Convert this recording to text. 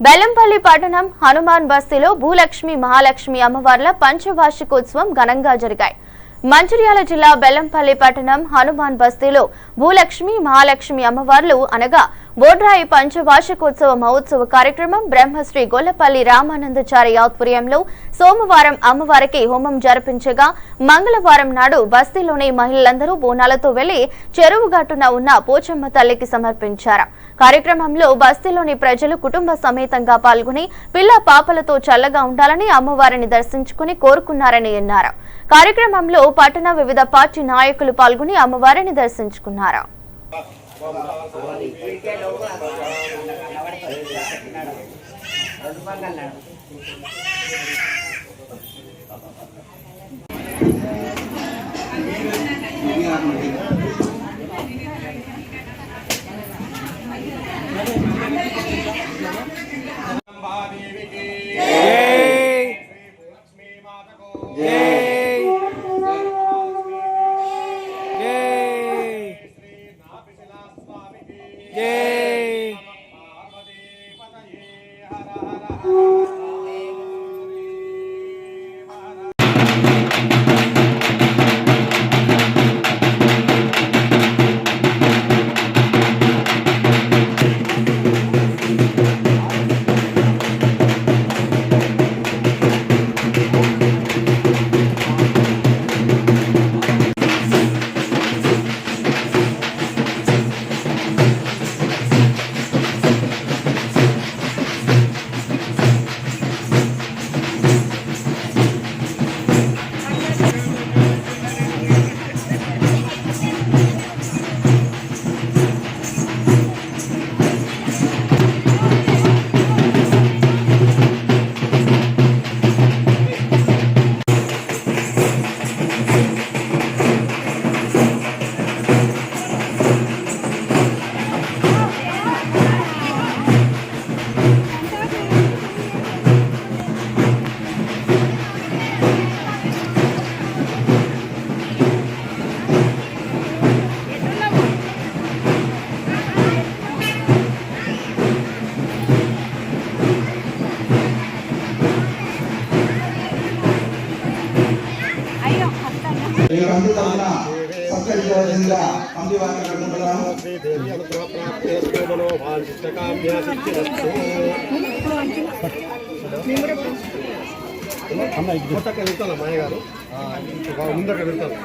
బెల్లంపల్లి పట్టణం హనుమాన్ బస్తీలో భూలక్ష్మి మహాలక్ష్మి అమ్మవార్ల పంచవార్షికోత్సవం ఘనంగా జరిగాయి. మంచిర్యాల జిల్లా బెల్లంపల్లి పట్టణం హనుమాన్ బస్తీలో భూలక్ష్మి మహాలక్ష్మి అమ్మవార్లు అనగా బోడ్రాయి పంచవార్షికోత్సవ మహోత్సవ కార్యక్రమం బ్రహ్మశ్రీ గొల్లపల్లి రామానందచారి ఆధ్వర్యంలో సోమవారం అమ్మవారికి హోమం జరిపించగా మంగళవారం నాడు బస్తీలోని మహిళలందరూ బోనాలతో వెళ్లి చెరువు గట్టున ఉన్న పోచమ్మ తల్లికి సమర్పించారు. కార్యక్రమంలో బస్తీలోని ప్రజలు కుటుంబ సమేతంగా పాల్గొని పిల్ల పాపలతో చల్లగా ఉండాలని అమ్మవారిని దర్శించుకుని కోరుకున్నారని అన్నారు. కార్యక్రమంలో పట్టణ వివిధ పార్టీ నాయకులు పాల్గొని అమ్మవారిని దర్శించుకున్నారు. అమ్మాయి వెళ్తాను అమ్మాయి గారు ముందర వెళ్తాను.